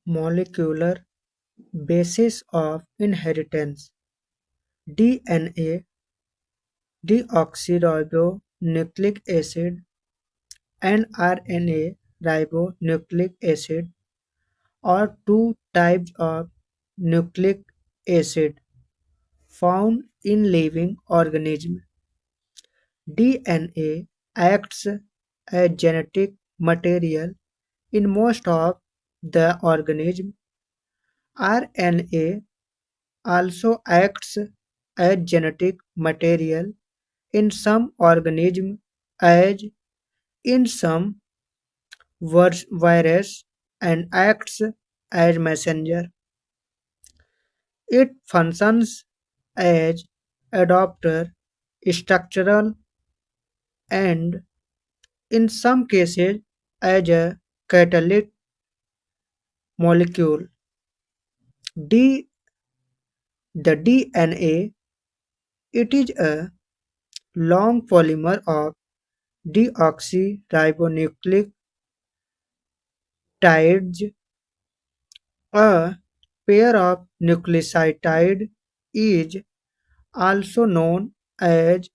Molecular basis of inheritance. DNA, deoxyribonucleic acid, and RNA, ribonucleic acid, are two types of nucleic acid found in living organisms. DNA acts as genetic material in most of the organism. RNA also acts as genetic material in some organisms, as in some virus, and acts as messenger. It functions as adapter, structural, and in some cases as a catalytic molecule. D, the DNA, it is a long polymer of deoxyribonucleic tides. A pair of nucleoside is also known as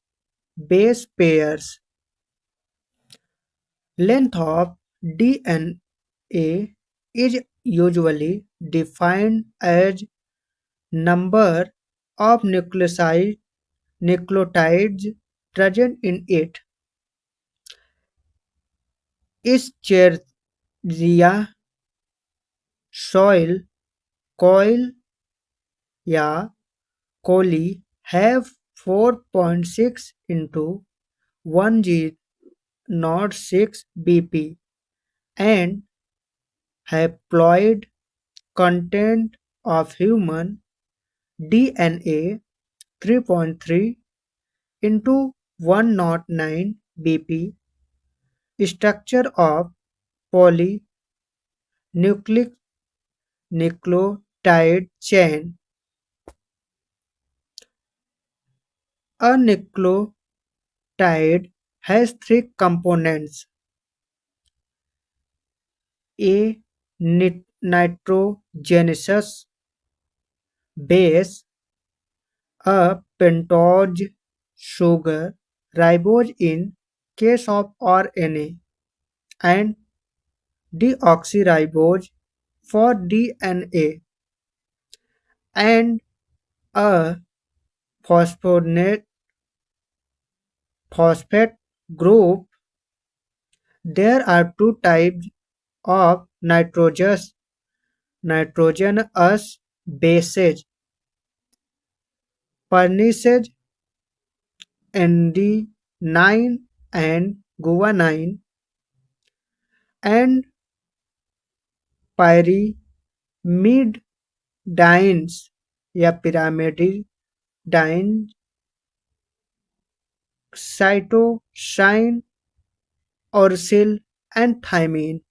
base pairs. Length of DNA is usually defined as number of nucleotides present in it. Escherichia, soil, coil या coli have 4.6 into 1006 bp and haploid content of human DNA 3.3 into 109 bp. Structure of polynucleic nucleotide chain. A nucleotide has three components: a nitrogenous base, a pentose sugar, ribose in case of RNA, and deoxyribose for DNA, and a phosphonate phosphate group. There are two types of nitrogenous bases: pernicious adenine and guanine, and pyrimidines या pyrimidines, cytosine, uracil, and thymine.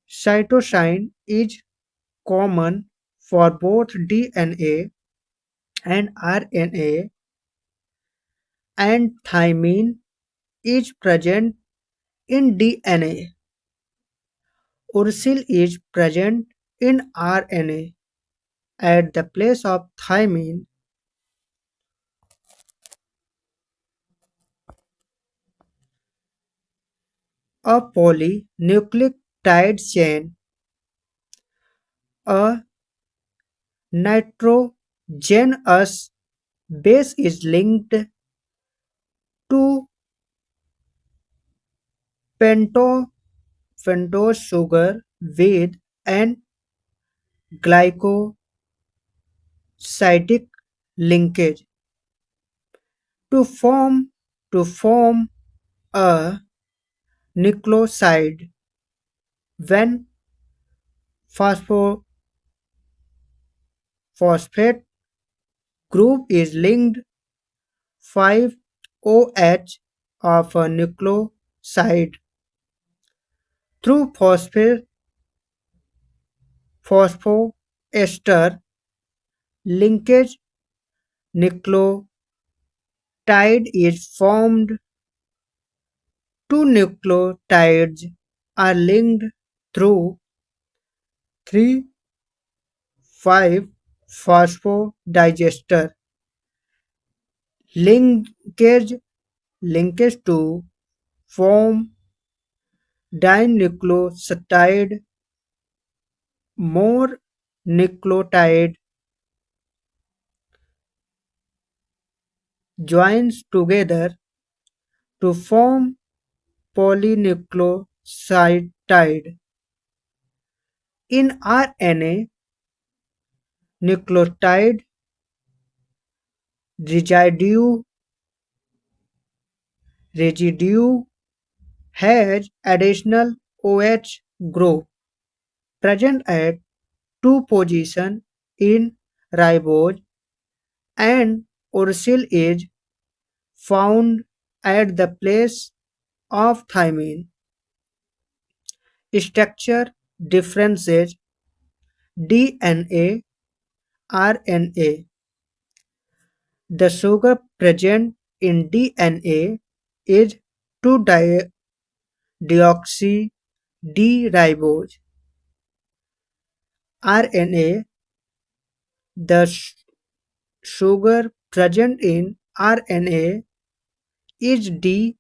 Cytosine is common for both DNA and RNA, and thymine is present in DNA. Uracil is present in RNA. At the place of thymine, a polynucleotide chain. A nitrogenous base is linked to pento- pentose sugar with an glycosidic linkage to form a nucleoside. When phosphate group is linked, 5-OH of a nucleoside through phosphoester linkage, nucleotide is formed. Two nucleotides are linked through 3 5 phosphodigester linkage linkage to form dinucleotide more nucleotide joins together to form polynucleotide. In RNA, nucleotide residue residue has additional OH group present at two positions in ribose and uracil is found at the place of thymine. Structure differences DNA RNA. The sugar present in DNA is 2-deoxy-D-ribose. RNA. The sugar present in RNA is D-ribose.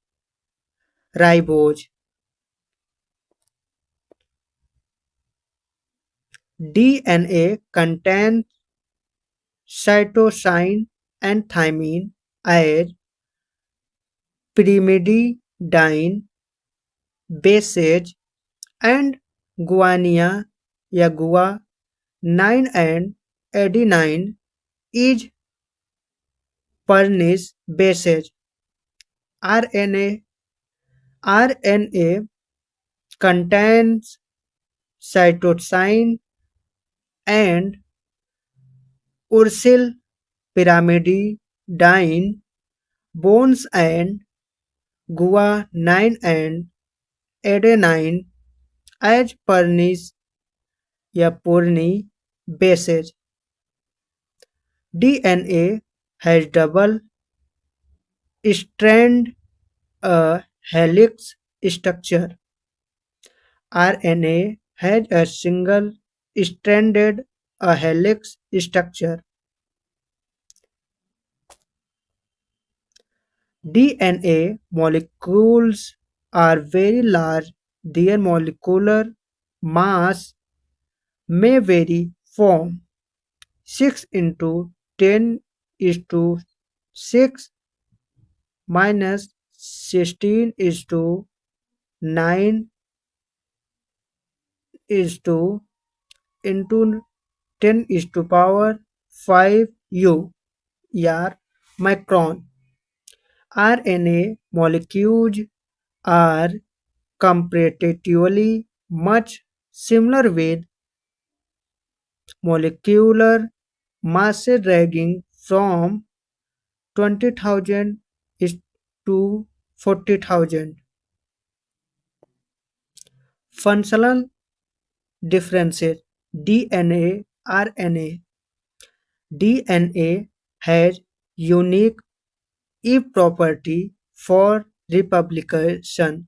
DNA contains cytosine and thymine as pyrimidine bases and guanine या गुआ 9 and adenine is Pernice bases. RNA RNA contains cytosine and uracil pyrimidine bonds and guanine and adenine as Pernice या Poorni bases. DNA has double strand helix structure. RNA has a single stranded helix structure. DNA molecules are very large. Their molecular mass may vary from 6 into 10 is to 6 minus 16 is to 9 is to into 10 is to power 5 U or micron. RNA molecules are comparatively much similar with molecular masses ranging from 20,000 is to 40,000. Functional differences DNA RNA. DNA has unique E property for replication.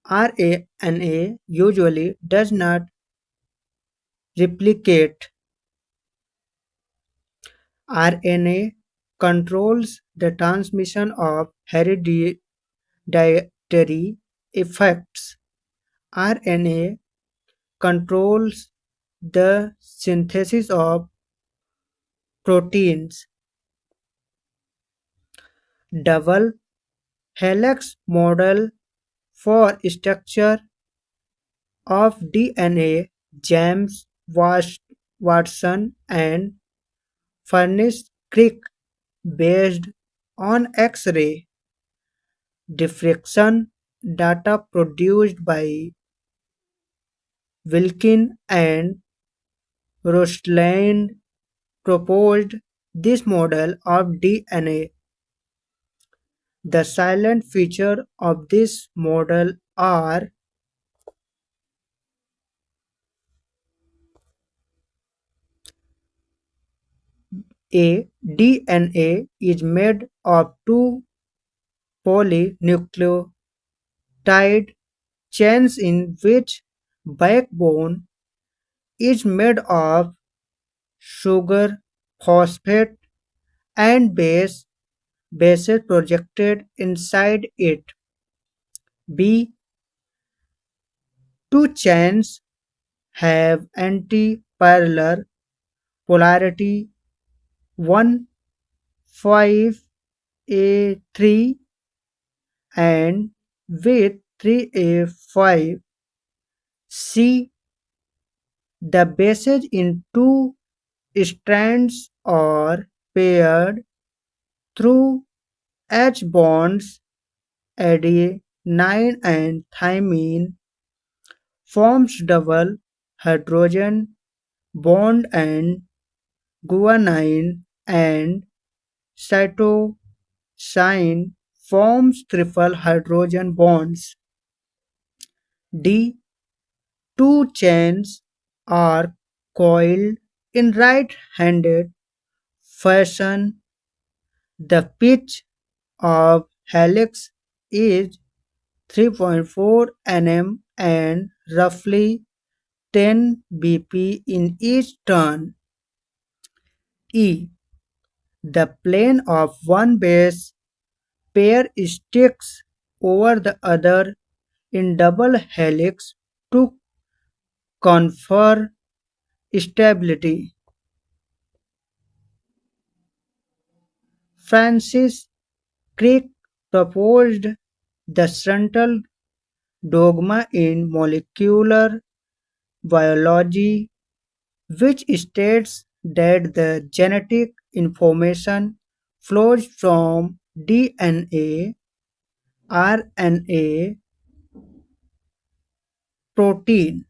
RNA usually does not replicate. RNA controls the transmission of hereditary effects. RNA controls the synthesis of proteins. Double helix model for structure of DNA. James Watson and Furnace Crick based on X-ray diffraction data produced by Wilkin and Rostland proposed this model of DNA. The silent features of this model are a DNA is made of two polynucleotide chains in which backbone is made of sugar, phosphate, and bases projected inside it. B. Two chains have anti-parallel polarity 1 5A3 and with 3A5. C. The bases in two strands are paired through H bonds. Adenine and thymine forms double hydrogen bond and guanine and cytosine forms triple hydrogen bonds. D. Two chains are coiled in right-handed fashion. The pitch of helix is 3.4 nm and roughly 10 bp in each turn. E. The plane of one base pair sticks over the other in double helix to confer stability. Francis Crick proposed the central dogma in molecular biology, which states that the genetic information flows from DNA, RNA, protein,